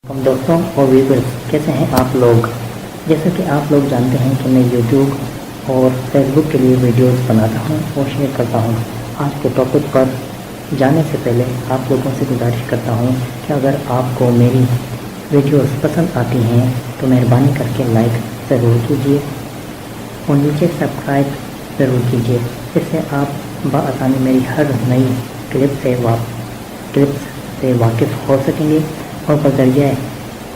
हम दोस्तों और व्यूवर्स, कैसे हैं आप लोग। जैसा कि आप लोग जानते हैं कि मैं यूट्यूब और फेसबुक के लिए वीडियोस बनाता हूं और शेयर करता हूं। आज के टॉपिक पर जाने से पहले आप लोगों से गुजारिश करता हूं कि अगर आपको मेरी वीडियोस पसंद आती हैं तो मेहरबानी करके लाइक ज़रूर कीजिए और नीचे सब्सक्राइब ज़रूर कीजिए। इससे आप बआसानी मेरी हर नई क्लिप्स से वाकिफ़ हो सकेंगे और बज़रिए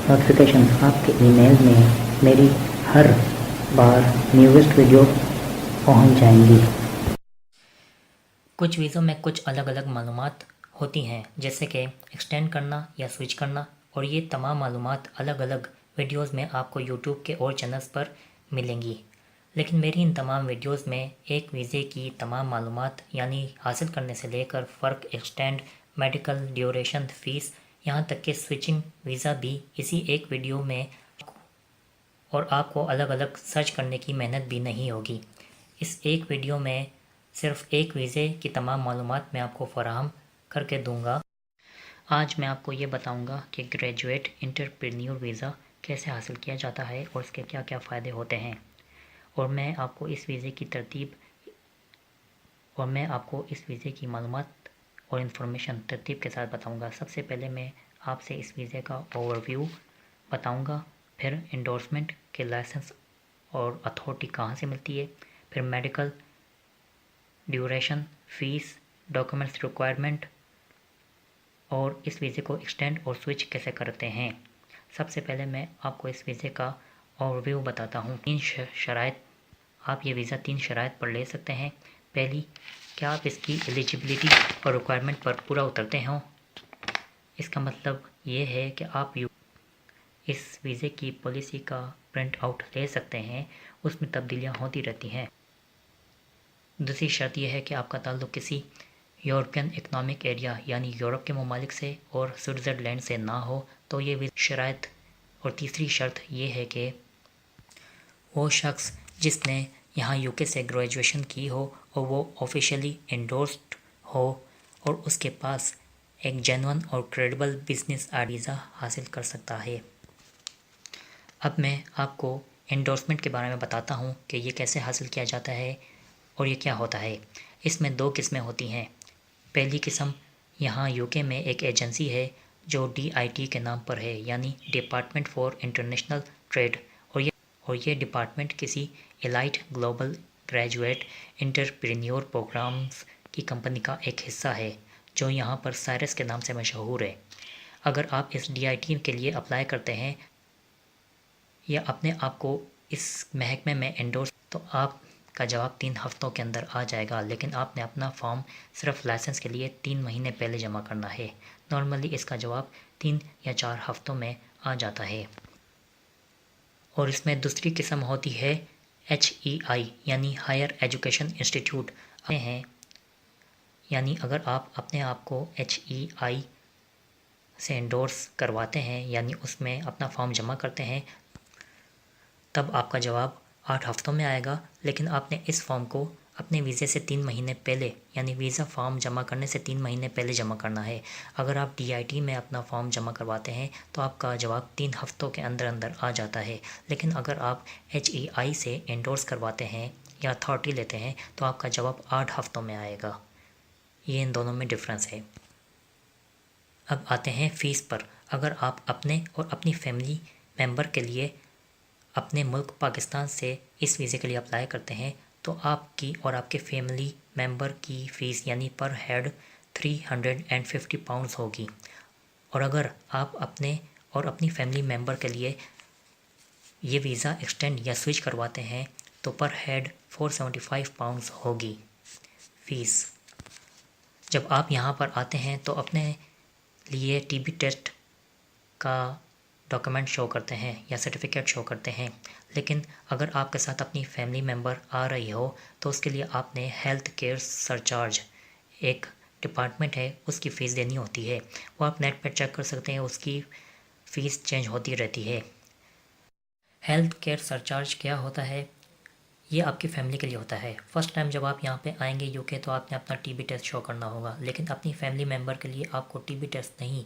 नोटिफिकेशन आपके ईमेल में मेरी हर बार न्यूएस्ट वीडियो पहुंच जाएंगी। कुछ वीज़ों में कुछ अलग अलग मालूमात होती हैं, जैसे कि एक्सटेंड करना या स्विच करना, और ये तमाम मालूमात अलग अलग वीडियोस में आपको यूट्यूब के और चैनल्स पर मिलेंगी। लेकिन मेरी इन तमाम वीडियोस में एक वीज़े की तमाम मालूमात यानी हासिल करने से लेकर फ़र्क, एक्सटेंड, मेडिकल, ड्यूरेशन, फ़ीस, यहाँ तक कि स्विचिंग वीज़ा भी इसी एक वीडियो में, और आपको अलग अलग सर्च करने की मेहनत भी नहीं होगी। इस एक वीडियो में सिर्फ एक वीज़े की तमाम मालूमात मैं आपको फराहम करके दूंगा। आज मैं आपको ये बताऊंगा कि ग्रेजुएट एंटरप्रेन्योर वीज़ा कैसे हासिल किया जाता है और इसके क्या क्या फ़ायदे होते हैं, और मैं आपको इस वीज़े की मालूमात और इन्फॉर्मेशन तरतीब के साथ बताऊंगा। सबसे पहले मैं आपसे इस वीज़े का ओवरव्यू बताऊंगा, फिर एंडोर्समेंट के लाइसेंस और अथॉरिटी कहाँ से मिलती है, फिर medical, duration, fees, documents requirement, और इस वीज़े को एक्सटेंड और स्विच कैसे करते हैं। सबसे पहले मैं आपको इस वीज़े का ओवरव्यू बताता हूँ। 3 शराइत, आप ये वीज़ा 3 शराइत पर ले सकते हैं। पहली, क्या आप इसकी एलिजिबिलिटी और रिक्वायरमेंट पर पूरा उतरते हों। इसका मतलब ये है कि आप इस वीज़े की पॉलिसी का प्रिंट आउट ले सकते हैं, उसमें तब्दीलियाँ होती रहती हैं। दूसरी शर्त यह है कि आपका ताल्लुक़ किसी यूरोपियन इकनॉमिक एरिया यानी यूरोप के ममालिक से और स्विट्ज़रलैंड से ना हो, तो ये वीज़ा शराइत। और तीसरी शर्त ये है कि वो शख्स जिसने यहाँ यूके से ग्रेजुएशन की हो और वो ऑफिशियली एंडोर्स्ड हो और उसके पास एक जेन्युइन और क्रेडिबल बिजनेस वीज़ा हासिल कर सकता है। अब मैं आपको एंडोर्समेंट के बारे में बताता हूँ कि ये कैसे हासिल किया जाता है और ये क्या होता है। इसमें 2 किस्में होती हैं। पहली किस्म, यहाँ यूके में एक एजेंसी है जो DIT के नाम पर है, यानी डिपार्टमेंट फॉर इंटरनेशनल ट्रेड, और ये डिपार्टमेंट किसी elite global graduate entrepreneur programmes की कंपनी का एक हिस्सा है जो यहाँ पर साइरस के नाम से मशहूर है। अगर आप इस DIT के लिए अप्लाई करते हैं या अपने आप को इस महकमे में एंडोर्स, तो आपका जवाब 3 हफ्तों के अंदर आ जाएगा। लेकिन आपने अपना फॉर्म सिर्फ लाइसेंस के लिए 3 महीने पहले जमा करना है। नॉर्मली इसका जवाब 3 या 4 हफ्तों में आ जाता है। और इसमें दूसरी किस्म होती है HEI यानी हायर एजुकेशन इंस्टीट्यूट हैं, यानी अगर आप अपने आप को HEI से एंडोर्स करवाते हैं यानी उसमें अपना फॉर्म जमा करते हैं, तब आपका जवाब 8 हफ्तों में आएगा। लेकिन आपने इस फॉर्म को अपने वीज़े से 3 महीने पहले यानी वीज़ा फॉर्म जमा करने से 3 महीने पहले जमा करना है। अगर आप DIT में अपना फॉर्म जमा करवाते हैं तो आपका जवाब 3 हफ्तों के अंदर अंदर आ जाता है। लेकिन अगर आप HEI से एंडोर्स करवाते हैं या अथॉरिटी लेते हैं तो आपका जवाब 8 हफ्तों में आएगा। ये इन दोनों में डिफरेंस है। अब आते हैं फ़ीस पर। अगर आप अपने और अपनी फैमिली मेम्बर के लिए अपने मुल्क पाकिस्तान से इस वीज़े के लिए अप्लाई करते हैं तो आपकी और आपके फैमिली मेम्बर की फ़ीस यानी पर हेड 350 पाउंड्स होगी। और अगर आप अपने और अपनी फैमिली मेम्बर के लिए ये वीज़ा एक्सटेंड या स्विच करवाते हैं तो पर हेड 475 पाउंड्स होगी फ़ीस। जब आप यहाँ पर आते हैं तो अपने लिए TB टेस्ट का डॉक्यूमेंट शो करते हैं या सर्टिफिकेट शो करते हैं। लेकिन अगर आपके साथ अपनी फैमिली मेम्बर आ रही हो तो उसके लिए आपने हेल्थ केयर सरचार्ज, एक डिपार्टमेंट है, उसकी फ़ीस देनी होती है। वो आप नेट पर चेक कर सकते हैं, उसकी फ़ीस चेंज होती रहती है। हेल्थ केयर सरचार्ज क्या होता है? ये आपकी फैमिली के लिए होता है। फ़र्स्ट टाइम जब आप यहाँ पे आएंगे यूके तो आपने अपना TB टेस्ट शो करना होगा, लेकिन अपनी फैमिली मेम्बर के लिए आपको TB टेस्ट नहीं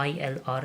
ILR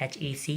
HEC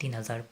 3000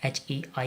HEI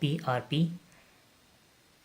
BRP،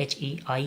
HEI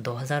2000